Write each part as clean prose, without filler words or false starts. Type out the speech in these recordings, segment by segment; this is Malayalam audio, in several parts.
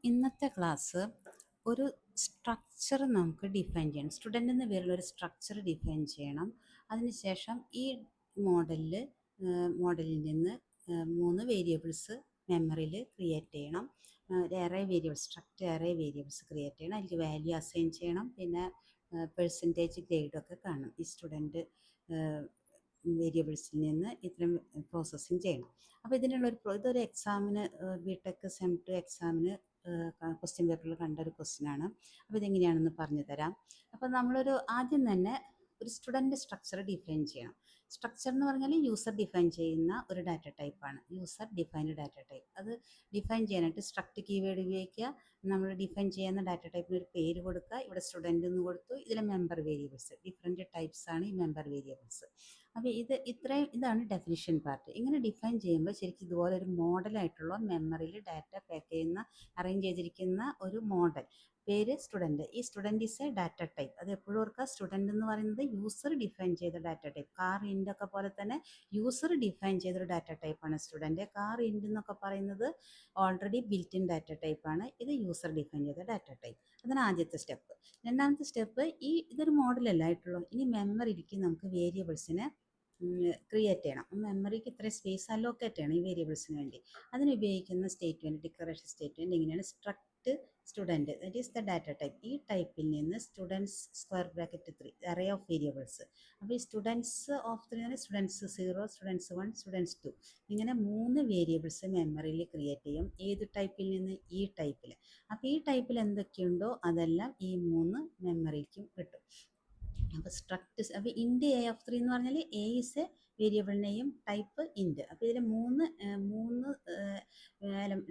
ഇന്നത്തെ ക്ലാസ് ഒരു സ്ട്രക്ചർ നമുക്ക് ഡിഫൈൻ ചെയ്യണം. സ്റ്റുഡൻ്റ് എന്ന പേരിൽ ഒരു സ്ട്രക്ചർ ഡിഫൈൻ ചെയ്യണം. അതിനുശേഷം ഈ മോഡലിൽ മോഡലിൽ നിന്ന് 3 വേരിയബിൾസ് മെമ്മറിയിൽ ക്രിയേറ്റ് ചെയ്യണം. ഏറെ വേരിയബിൾസ് സ്ട്രക്ചർ ഏറെ വേരിയബിൾസ് ക്രിയേറ്റ് ചെയ്യണം. അതിലേക്ക് വാല്യൂ അസൈൻ ചെയ്യണം. പിന്നെ പെർസെൻറ്റേജ് ഗ്രേഡൊക്കെ കാണും. ഈ സ്റ്റുഡൻറ്റ് വേരിയബിൾസിൽ നിന്ന് ഇത്രയും പ്രോസസ്സിങ് ചെയ്യണം. അപ്പോൾ ഇതൊരു എക്സാമിന് ബിടെക് സെം 2 എക്സാമിന് ക്വസ്റ്റ്യൻ പേപ്പറിൽ കണ്ട ഒരു ക്വസ്റ്റ്യനാണ്. അപ്പോൾ ഇതെങ്ങനെയാണെന്ന് പറഞ്ഞു തരാം. അപ്പോൾ ആദ്യം തന്നെ ഒരു സ്റ്റുഡൻറ്റ് സ്ട്രക്ചർ ഡിഫൈൻ ചെയ്യണം. സ്ട്രക്ചർ എന്ന് പറഞ്ഞാൽ യൂസർ ഡിഫൈൻ ചെയ്യുന്ന ഒരു ഡാറ്റ ടൈപ്പാണ്. User defined data type. അത് ഡിഫൈൻ ചെയ്യാനായിട്ട് സ്ട്രക്ട് കീവേഡ് ഉപയോഗിക്കുക. നമ്മൾ ഡിഫൈൻ ചെയ്യുന്ന ഡാറ്റ ടൈപ്പിന് ഒരു പേര് കൊടുക്കുക. ഇവിടെ സ്റ്റുഡൻ്റ് എന്ന് കൊടുത്തു. ഇതിലെ മെമ്പർ വേരിയബിൾസ് ഡിഫറെൻറ്റ് ടൈപ്സ് ആണ് ഈ മെമ്പർ വേരിയബിൾസ്. അപ്പോൾ ഇതാണ് ഡെഫിനിഷൻ പാർട്ട്. ഇങ്ങനെ ഡിഫൈൻ ചെയ്യുമ്പോൾ ശരിക്കും ഇതുപോലെ ഒരു മോഡലായിട്ടുള്ള മെമ്മറിയിൽ ഡാറ്റ പാക്ക് ചെയ്യുന്ന അറേഞ്ച് ചെയ്തിരിക്കുന്ന ഒരു മോഡൽ. പേര് സ്റ്റുഡൻറ്റ്. ഈ student is A data type. അത് എപ്പോഴും ഓർക്കുക. സ്റ്റുഡൻറ്റ് എന്ന് പറയുന്നത് യൂസർ ഡിഫൈൻ ചെയ്ത ഡാറ്റ ടൈപ്പ്. കാർ ഇൻഡൊക്കെ പോലെ തന്നെ യൂസർ ഡിഫൈൻ ചെയ്തൊരു ഡാറ്റ ടൈപ്പാണ് സ്റ്റുഡൻറ്റ്. കാർ ഇൻഡ് എന്നൊക്കെ പറയുന്നത് ഓൾറെഡി ബിൽറ്റ് ഇൻ ഡാറ്റ ടൈപ്പാണ്. ഇത് യൂസർ ഡിഫൈൻ ചെയ്ത ഡാറ്റ ടൈപ്പ്. അതാണ് ആദ്യത്തെ സ്റ്റെപ്പ്. രണ്ടാമത്തെ സ്റ്റെപ്പ്, ഇതൊരു മോഡലല്ല ആയിട്ടുള്ളൂ. ഇനി മെമ്മറിയിലേക്ക് നമുക്ക് വേരിയബിൾസിനെ ക്രിയേറ്റ് ചെയ്യണം. മെമ്മറിക്ക് ഇത്രയും സ്പേസ് അലോക്കേറ്റ് ചെയ്യണം ഈ വേരിയബിൾസിന് വേണ്ടി. അതിന് ഉപയോഗിക്കുന്ന സ്റ്റേറ്റ്മെൻറ്റ്, ഡിക്ലറേഷൻ സ്റ്റേറ്റ്മെൻറ്റ് ഇങ്ങനെയാണ്: struct student, that is the data type. ഈ ടൈപ്പിൽ നിന്ന് students square bracket 3 array of variables. അപ്പോൾ ഈ students of 3 students 0, students 1, students 2 ഇങ്ങനെ 3 വേരിയബിൾസ് മെമ്മറിയിൽ ക്രിയേറ്റ് ചെയ്യും. ഏത് ടൈപ്പിൽ നിന്ന്? ഈ ടൈപ്പിൽ. അപ്പോൾ ഈ ടൈപ്പിൽ എന്തൊക്കെയുണ്ടോ അതെല്ലാം ഈ 3 മെമ്മറിക്കും കിട്ടും. അപ്പോൾ ഇൻഡ് എ ഓഫ് 3 എന്ന് പറഞ്ഞാൽ A is A variable name, type ഇൻഡ്. അപ്പോൾ ഇതിൽ മൂന്ന്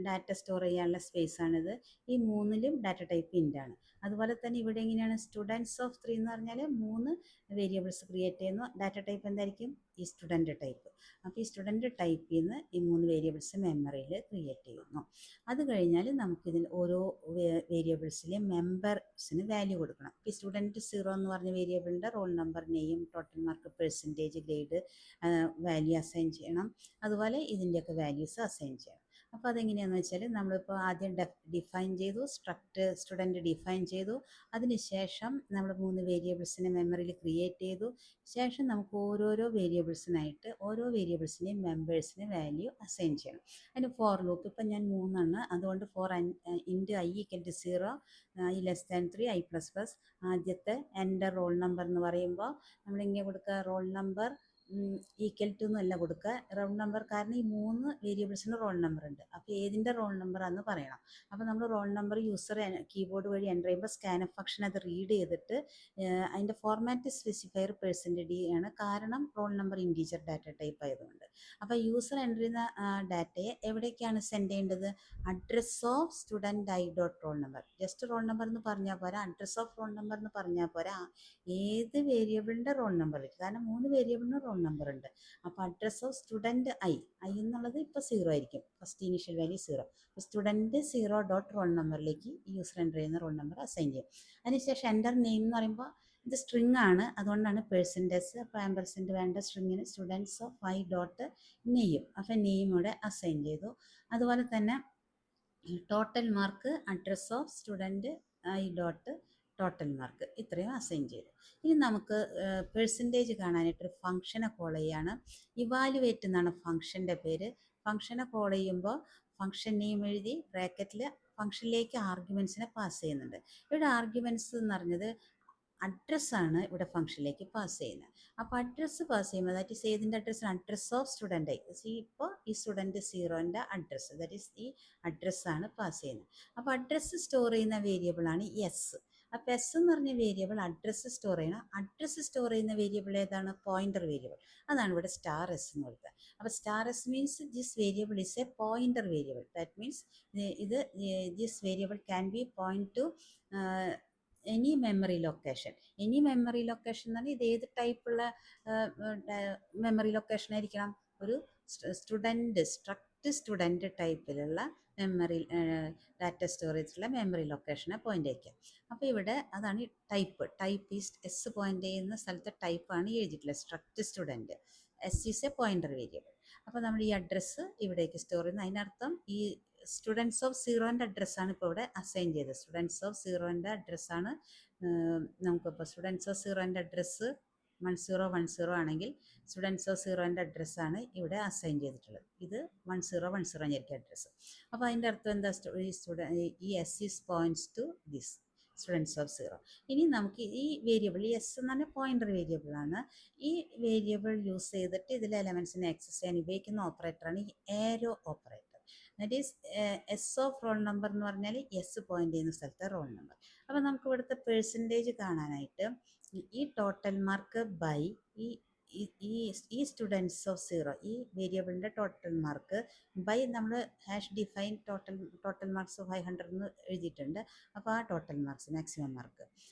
ഡാറ്റ സ്റ്റോർ ചെയ്യാനുള്ള സ്പേസ് ആണിത്. ഈ 3ലും ഡാറ്റ ടൈപ്പ് ഇൻഡാണ്. അതുപോലെ തന്നെ ഇവിടെ എങ്ങനെയാണ്? സ്റ്റുഡൻസ് ഓഫ് 3 എന്ന് പറഞ്ഞാൽ 3 വേരിയബിൾസ് ക്രിയേറ്റ് ചെയ്യുന്നു. ഡാറ്റ ടൈപ്പ് എന്തായിരിക്കും? ഈ സ്റ്റുഡൻറ്റ് ടൈപ്പ്. അപ്പോൾ ഈ സ്റ്റുഡൻറ്റ് ടൈപ്പിൽ നിന്ന് ഈ 3 വേരിയബിൾസ് മെമ്മറിയിൽ ക്രിയേറ്റ് ചെയ്യുന്നു. അത് കഴിഞ്ഞാൽ നമുക്കിതിൽ ഓരോ വേരിയബിൾസിലെ മെമ്പേഴ്സിന് വാല്യൂ കൊടുക്കണം. ഈ സ്റ്റുഡൻറ്റ് 0 എന്ന് പറഞ്ഞ വേരിയബിളിൻ്റെ roll number, name, total mark, percentage, grade value assign ചെയ്യണം. അതുപോലെ ഇതിൻ്റെയൊക്കെ വാല്യൂസ് അസൈൻ ചെയ്യണം. അപ്പോൾ അതെങ്ങനെയാണെന്ന് വെച്ചാൽ നമ്മളിപ്പോൾ ആദ്യം ഡിഫൈൻ ചെയ്തു, സ്റ്റുഡൻറ്റ് ഡിഫൈൻ ചെയ്തു. അതിനുശേഷം നമ്മൾ 3 വേരിയബിൾസിനെ മെമ്മറിയിൽ ക്രിയേറ്റ് ചെയ്തു. ശേഷം നമുക്ക് ഓരോരോ വേരിയബിൾസിനായിട്ട് ഓരോ വേരിയബിൾസിനെയും മെമ്പേഴ്സിന് വാല്യൂ അസൈൻ ചെയ്യണം. അതിന് ഫോർ ലൂപ്പ് ഇപ്പം ഞാൻ 3 അതുകൊണ്ട് ഇൻറ്റ് i = 0, i less than 3, i ++. ആദ്യത്തെ എൻ്റെ റോൾ നമ്പർ എന്ന് പറയുമ്പോൾ നമ്മളിങ്ങനെ കൊടുക്കുക റോൾ നമ്പർ ഈക്വൽ ടു എന്നല്ല കൊടുക്കുക, റോൾ നമ്പർ. കാരണം ഈ 3 വേരിയബിൾസിന് റോൾ നമ്പർ ഉണ്ട്. അപ്പോൾ ഏതിൻ്റെ റോൾ നമ്പറാണെന്ന് പറയണം. അപ്പോൾ നമ്മൾ റോൾ നമ്പർ യൂസർ കീബോർഡ് വഴി എൻ്റർ ചെയ്യുമ്പോൾ സ്കാൻഎഫ് ഫംഗ്ഷൻ അത് റീഡ് ചെയ്തിട്ട് അതിൻ്റെ ഫോർമാറ്റ് സ്പെസിഫയർ %d ആണ്. കാരണം roll number integer data type ആയതുകൊണ്ട്. അപ്പോൾ യൂസർ എൻ്റർ ചെയ്യുന്ന ഡാറ്റയെ എവിടേക്കാണ് സെൻഡ് ചെയ്യേണ്ടത്? Address of student I dot roll number. Just roll number എന്ന് പറഞ്ഞാൽ പോരാ, അഡ്രസ് ഓഫ് റോൾ നമ്പർ എന്ന് പറഞ്ഞാൽ പോരാ, ഏത് വേരിയബിളിൻ്റെ റോൾ നമ്പർ വരും. കാരണം 3 വേരിയബിളിന് റോൾ നമ്പർ ഉണ്ട്. അപ്പോൾ അഡ്രസ് ഓഫ് സ്റ്റുഡൻറ്റ് ഐ എന്നുള്ളത് ഇപ്പോൾ 0 ആയിരിക്കും. First initial value 0. അപ്പോൾ സ്റ്റുഡൻറ്റ് 0 ഡോട്ട് റോൾ നമ്പറിലേക്ക് യൂസർ എൻ്റർ ചെയ്യുന്ന റോൾ നമ്പർ അസൈൻ ചെയ്യും. അതിനുശേഷം എൻ്റർ നെയിം എന്ന് പറയുമ്പോൾ ഇത് സ്ട്രിങ് ആണ്, അതുകൊണ്ടാണ് പെർസെൻറ്റേജ്. അപ്പോൾ ആമ്പർസെൻറ്റ് വേണ്ട സ്ട്രിങ്ങിന് students of I dot name. അപ്പോൾ നെയിമോടെ അസൈൻ ചെയ്തു. അതുപോലെ തന്നെ total mark address of student I dot total mark ഇത്രയും അസൈൻ ചെയ്തു. ഇനി നമുക്ക് പെർസെൻറ്റേജ് കാണാനായിട്ടൊരു ഫംഗ്ഷനെ കോൾ ചെയ്യാണ്. ഇവാലുവേറ്റ് എന്നാണ് ഫംഗ്ഷൻ്റെ പേര്. ഫംഗ്ഷനെ കോൾ ചെയ്യുമ്പോൾ ഫംഗ്ഷൻ നെയിം എഴുതി ബ്രാക്കറ്റിൽ ഫംഗ്ഷനിലേക്ക് ആർഗ്യുമെൻറ്റ്സിനെ പാസ് ചെയ്യുന്നുണ്ട്. ഇവിടെ ആർഗ്യുമെൻറ്റ്സ് എന്ന് പറഞ്ഞത് അഡ്രസ്സാണ് ഇവിടെ ഫംഗ്ഷനിലേക്ക് പാസ് ചെയ്യുന്നത്. അപ്പോൾ അഡ്രസ്സ് പാസ് ചെയ്യുമ്പോൾ ദാറ്റ് ഈസ് ഏതിൻ്റെ അഡ്രസ്സ്? Address of student. ഇപ്പോൾ ഈ സ്റ്റുഡൻറ്റ് 0ൻ്റെ അഡ്രസ്സ്, ദാറ്റ് ഈസ് ഈ അഡ്രസ്സാണ് പാസ് ചെയ്യുന്നത്. അപ്പോൾ അഡ്രസ്സ് സ്റ്റോർ ചെയ്യുന്ന വേരിയബിളാണ് എസ്. അപ്പോൾ എസ് എന്ന് പറഞ്ഞ വേരിയബിൾ അഡ്രസ്സ് സ്റ്റോർ ചെയ്യണം. അഡ്രസ്സ് സ്റ്റോർ ചെയ്യുന്ന വേരിയബിൾ ഏതാണ്? Pointer variable. അതാണ് ഇവിടെ സ്റ്റാർ എസ് എന്ന് കൊടുത്തത്. അപ്പോൾ star S means this variable is A pointer variable. That means this variable can be point two any memory location. Any memory location എന്ന് പറഞ്ഞാൽ ഇത് ഏത് ടൈപ്പുള്ള മെമ്മറി ലൊക്കേഷൻ ആയിരിക്കണം? ഒരു സ്റ്റുഡൻറ്റ് ടൈപ്പിലുള്ള മെമ്മറി ഡാറ്റ സ്റ്റോറേജിലുള്ള മെമ്മറി ലൊക്കേഷനെ പോയിൻ്റ് വയ്ക്കുക. അപ്പോൾ ഇവിടെ അതാണ് ടൈപ്പ് ഈസ് എസ് പോയിൻ്റ് ചെയ്യുന്ന സ്ഥലത്തെ ടൈപ്പാണ് എഴുതിയിട്ടുള്ളത്, struct student. S is A pointer variable. അപ്പോൾ നമ്മൾ ഈ അഡ്രസ്സ് ഇവിടേക്ക് സ്റ്റോർ ചെയ്യുന്നു. അതിനർത്ഥം ഈ സ്റ്റുഡൻസ് ഓഫ് സീറോൻ്റെ അഡ്രസ്സാണ് ഇപ്പോൾ ഇവിടെ അസൈൻ ചെയ്തത്. സ്റ്റുഡൻസ് ഓഫ് സീറോൻ്റെ അഡ്രസ്സാണ് നമുക്കിപ്പോൾ സ്റ്റുഡൻസ് ഓഫ് സീറോൻ്റെ അഡ്രസ്സ് 1010 ആണെങ്കിൽ സ്റ്റുഡൻസ് ഓഫ് സീറോൻ്റെ അഡ്രസ്സാണ് ഇവിടെ അസൈൻ ചെയ്തിട്ടുള്ളത്. ഇത് 1010 ആയിരിക്കും അഡ്രസ്സ്. അപ്പോൾ അതിൻ്റെ അർത്ഥം എന്താ, ഈ S is points to this students of zero. ഇനി നമുക്ക് ഈ വേരിയബിൾ, ഈ എസ് എന്ന് പറഞ്ഞാൽ പോയിൻ്റർ വേരിയബിളാണ്. ഈ വേരിയബിൾ യൂസ് ചെയ്തിട്ട് ഇതിലെ എലമെൻസിനെ ആക്സസ് ചെയ്യാൻ ഉപയോഗിക്കുന്ന ഓപ്പറേറ്ററാണ് ഈ arrow operator. That is S of roll number എന്ന് പറഞ്ഞാൽ എസ് പോയിൻ്റ് ചെയ്യുന്ന സ്ഥലത്തെ റോൾ നമ്പർ. അപ്പോൾ നമുക്ക് ഇവിടുത്തെ പെർസെൻറ്റേജ് കാണാനായിട്ട് ഈ ടോട്ടൽ മാർക്ക് ബൈ ഈ ഈ സ്റ്റുഡൻസ് ഓഫ് സീറോ, ഈ വേരിയബിളിൻ്റെ ടോട്ടൽ മാർക്ക് ബൈ നമ്മൾ ഹാഷ് ഡിഫൈൻ ടോട്ടൽ മാർക്സ് 500 എന്ന് എഴുതിയിട്ടുണ്ട്. അപ്പോൾ ആ total marks maximum mark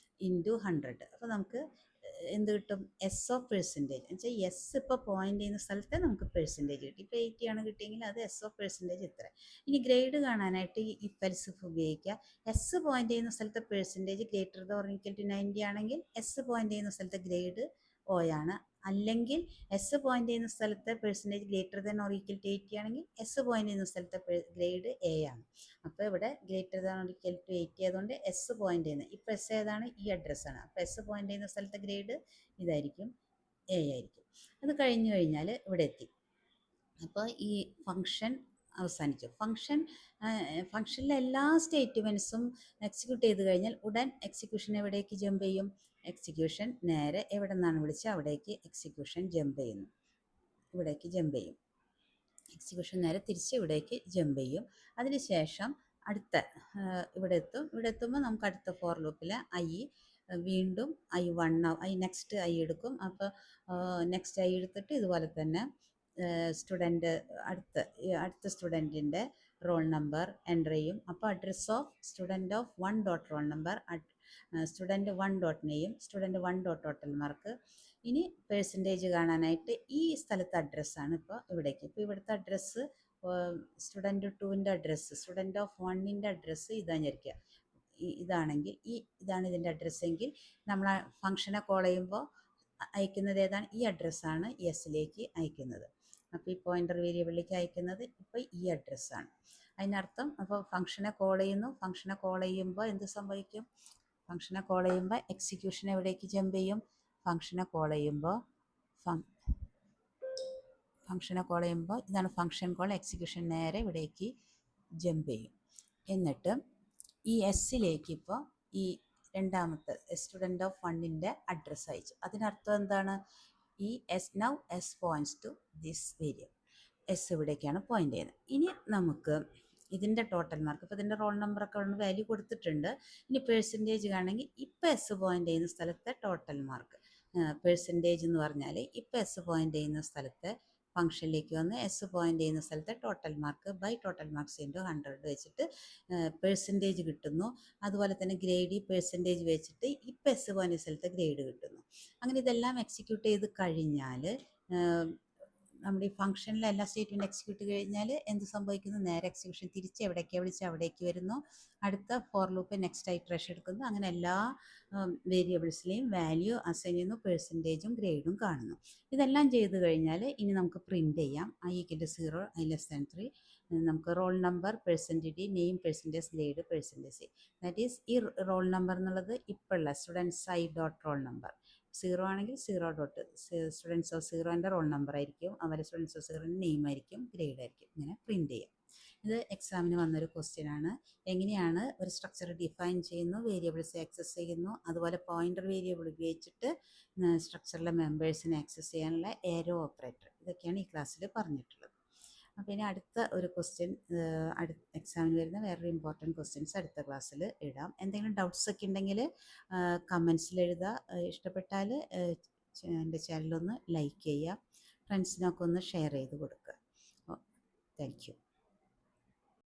into 100. അപ്പോൾ നമുക്ക് എന്ത് കിട്ടും, എസ് ഓഫ് പെർസെൻറ്റേജ് എന്ന് വെച്ചാൽ എസ് ഇപ്പോൾ പോയിൻ്റ് ചെയ്യുന്ന സ്ഥലത്തെ നമുക്ക് പെർസെൻറ്റേജ് കിട്ടി. ഇപ്പോൾ 80 ആണ് കിട്ടിയെങ്കിൽ അത് എസ് ഓഫ് പെർസെൻറ്റേജ് ഇത്ര. ഇനി ഗ്രേഡ് കാണാനായിട്ട് ഈ ഇഫ് എൽസ് ഇഫ് ഉപയോഗിക്കുക. എസ് പോയിൻ്റ് ചെയ്യുന്ന സ്ഥലത്തെ percentage greater than or equal to 90 ആണെങ്കിൽ എസ് പോയിൻ്റ് ചെയ്യുന്ന സ്ഥലത്തെ ഗ്രേഡ് O ആണ്. അല്ലെങ്കിൽ എസ് പോയിൻ്റ് ചെയ്യുന്ന സ്ഥലത്തെ percentage greater than or equal to 80 ആണെങ്കിൽ എസ് പോയിൻ്റ് ചെയ്യുന്ന സ്ഥലത്തെ ഗ്രേഡ് എ ആണ്. അപ്പോൾ ഇവിടെ greater than or equal to 80 ആയതുകൊണ്ട് എസ് പോയിൻ്റ് ചെയ്യുന്നത്, ഇപ്പോൾ എസ് ഏതാണ്, ഈ അഡ്രസ്സാണ്. അപ്പോൾ എസ് പോയിൻ്റ് ചെയ്യുന്ന സ്ഥലത്തെ ഗ്രേഡ് ഇതായിരിക്കും, എ ആയിരിക്കും. അത് കഴിഞ്ഞ് കഴിഞ്ഞാൽ ഇവിടെ എത്തി. അപ്പോൾ ഈ ഫംഗ്ഷൻ അവസാനിച്ചു. ഫംഗ്ഷനിലെ എല്ലാ സ്റ്റേറ്റ്മെൻറ്റ്സും എക്സിക്യൂട്ട് ചെയ്ത് കഴിഞ്ഞാൽ ഉടൻ എക്സിക്യൂഷൻ എവിടേക്ക് ജമ്പ് ചെയ്യും, എക്സിക്യൂഷൻ നേരെ എവിടെ നിന്നാണ് വിളിച്ചത് അവിടേക്ക് എക്സിക്യൂഷൻ ജമ്പ് ചെയ്യുന്നു, ഇവിടേക്ക് ജമ്പ് ചെയ്യും. എക്സിക്യൂഷൻ നേരെ തിരിച്ച് ഇവിടേക്ക് ജമ്പ് ചെയ്യും. അതിനുശേഷം അടുത്ത ഇവിടെ എത്തും. ഇവിടെ എത്തുമ്പോൾ നമുക്ക് അടുത്ത ഫോർ ലൂപ്പിലെ വീണ്ടും നെക്സ്റ്റ് എടുക്കും. അപ്പോൾ നെക്സ്റ്റ് എടുത്തിട്ട് ഇതുപോലെ തന്നെ അടുത്ത സ്റ്റുഡൻറ്റിൻ്റെ റോൾ നമ്പർ എൻ്റർ ചെയ്യും. അപ്പോൾ address of student of 1 dot roll number, student 1 dot name, student 1 dot total mark. ഇനി പെർസെൻറ്റേജ് കാണാനായിട്ട് ഈ സ്ഥലത്തെ അഡ്രസ്സാണ് ഇപ്പോൾ ഇവിടേക്ക്. ഇപ്പോൾ ഇവിടുത്തെ അഡ്രസ്സ് സ്റ്റുഡൻറ്റ് 2ൻ്റെ അഡ്രസ്സ്, സ്റ്റുഡൻറ്റ് ഓഫ് 1ൻ്റെ അഡ്രസ്സ് ഇതായിരിക്കുക. ഇതാണെങ്കിൽ ഇതാണ് ഇതിൻ്റെ അഡ്രസ്സെങ്കിൽ നമ്മൾ ഫംഗ്ഷനെ കോൾ ചെയ്യുമ്പോൾ അയക്കുന്നത് ഏതാണ്, ഈ അഡ്രസ്സാണ് എസിലേക്ക് അയക്കുന്നത്. അപ്പോൾ ഈ പോയിൻ്റർ വേരിയബിളിലേക്ക് അയക്കുന്നത് ഇപ്പോൾ ഈ അഡ്രസ്സാണ്. അതിനർത്ഥം അപ്പോൾ ഫംഗ്ഷനെ കോൾ ചെയ്യുന്നു. ഫംഗ്ഷനെ കോൾ ചെയ്യുമ്പോൾ എന്ത് സംഭവിക്കും, ഫംഗ്ഷനെ കോൾ ചെയ്യുമ്പോൾ എക്സിക്യൂഷൻ എവിടേക്ക് ജമ്പ് ചെയ്യും, ഫംഗ്ഷനെ കോൾ ചെയ്യുമ്പോൾ ഇതാണ് ഫംഗ്ഷൻ കോൾ, എക്സിക്യൂഷൻ നേരെ ഇവിടേക്ക് ജമ്പ് ചെയ്യും. എന്നിട്ട് ഈ എസ്സിലേക്ക് ഇപ്പോൾ ഈ രണ്ടാമത്തെ സ്റ്റുഡൻറ്റ് ഓഫ് 1ൻ്റെ അഡ്രസ്സ് അയച്ചു. അതിനർത്ഥം എന്താണ്, ഈ now S points to this variable, S ഇവിടേക്കാണ് പോയിൻ്റ് ചെയ്യുന്നത്. ഇനി നമുക്ക് ഇതിൻ്റെ ടോട്ടൽ മാർക്ക്, ഇപ്പോൾ ഇതിൻ്റെ റോൾ നമ്പറൊക്കെ വാല്യൂ കൊടുത്തിട്ടുണ്ട്. ഇനി പെർസെൻറ്റേജ് കാണണമെങ്കിൽ ഇപ്പോൾ എസ് പോയിൻ്റ് ചെയ്യുന്ന സ്ഥലത്തെ ടോട്ടൽ മാർക്ക്, പെർസെൻറ്റേജ് എന്ന് പറഞ്ഞാൽ ഇപ്പോൾ എസ് പോയിൻ്റ് ചെയ്യുന്ന സ്ഥലത്തെ ഫംഗ്ഷനിലേക്ക് വന്ന് എസ് പോയിൻ്റ് ചെയ്യുന്ന സ്ഥലത്തെ total mark by total marks into 100 വെച്ചിട്ട് പെർസെൻറ്റേജ് കിട്ടുന്നു. അതുപോലെ തന്നെ ഗ്രേഡ് പെർസെൻറ്റേജ് വെച്ചിട്ട് ഇപ്പോൾ എസ് പോയിൻ്റ് സ്ഥലത്തെ ഗ്രേഡ് കിട്ടുന്നു. അങ്ങനെ ഇതെല്ലാം എക്സിക്യൂട്ട് ചെയ്ത് കഴിഞ്ഞാൽ നമ്മുടെ ഈ ഫംഗ്ഷനിലെ എല്ലാ സ്റ്റേറ്റ്മെൻറ്റ് എക്സിക്യൂട്ട് കഴിഞ്ഞാൽ എന്ത് സംഭവിക്കുന്നു, നേരെ എക്സിക്യൂഷൻ തിരിച്ച് എവിടേക്കാണ് വിളിച്ച് അവിടേക്ക് വരുന്നു. അടുത്ത ഫോർ ലൂപ്പ് നെക്സ്റ്റ് ഇറ്ററേഷൻ എടുക്കുന്നു. അങ്ങനെ എല്ലാ വേരിയബിൾസിലെയും വാല്യൂ അസൈൻ ചെയ്യുന്നു, പെർസെൻറ്റേജും ഗ്രേഡും കാണുന്നു. ഇതെല്ലാം ചെയ്ത് കഴിഞ്ഞാൽ ഇനി നമുക്ക് പ്രിൻറ്റ് ചെയ്യാം. I=0, I<3. നമുക്ക് roll number, percentage, name, percentage, grade, percentage. That is ഈ റോൾ നമ്പർ എന്നുള്ളത് ഇപ്പോഴുള്ള students I dot roll number. 0 ആണെങ്കിൽ 0 ഡോട്ട് സ്റ്റുഡൻസ് ഓഫ് 0ൻ്റെ റോൾ നമ്പർ ആയിരിക്കും, അവരെ സ്റ്റുഡൻസ് ഓഫ് 0ൻ്റെ നെയിം ആയിരിക്കും, ഗ്രേഡ് ആയിരിക്കും. ഇങ്ങനെ പ്രിൻറ്റ് ചെയ്യാം. ഇത് എക്സാമിന് വന്നൊരു ക്വസ്റ്റ്യൻ ആണ്. എങ്ങനെയാണ് ഒരു സ്ട്രക്ചർ ഡിഫൈൻ ചെയ്യുന്നു, വേരിയബിൾസ് ആക്സസ് ചെയ്യുന്നു, അതുപോലെ പോയിൻ്റർ വേരിയബിൾ ഉപയോഗിച്ചിട്ട് സ്ട്രക്ചറിലെ മെമ്പേഴ്സിനെ ആക്സസ് ചെയ്യാനുള്ള ഏരോ ഓപ്പറേറ്റർ, ഇതൊക്കെയാണ് ഈ ക്ലാസ്സിൽ പറഞ്ഞിട്ടുള്ളത്. അപ്പോൾ ഇനി അടുത്ത ഒരു ക്വസ്റ്റ്യൻ, എക്സാമിന് വരുന്ന വേറൊരു ഇമ്പോർട്ടൻറ്റ് ക്വസ്റ്റ്യൻസ് അടുത്ത ക്ലാസ്സിൽ ഇടാം. എന്തെങ്കിലും ഡൗട്ട്സ് ഒക്കെ ഉണ്ടെങ്കിൽ കമൻസിൽ എഴുതുക. ഇഷ്ടപ്പെട്ടാൽ എൻ്റെ ചാനലൊന്ന് ലൈക്ക് ചെയ്യുക, ഫ്രണ്ട്സിനൊക്കെ ഒന്ന് ഷെയർ ചെയ്ത് കൊടുക്കുക. Thank you.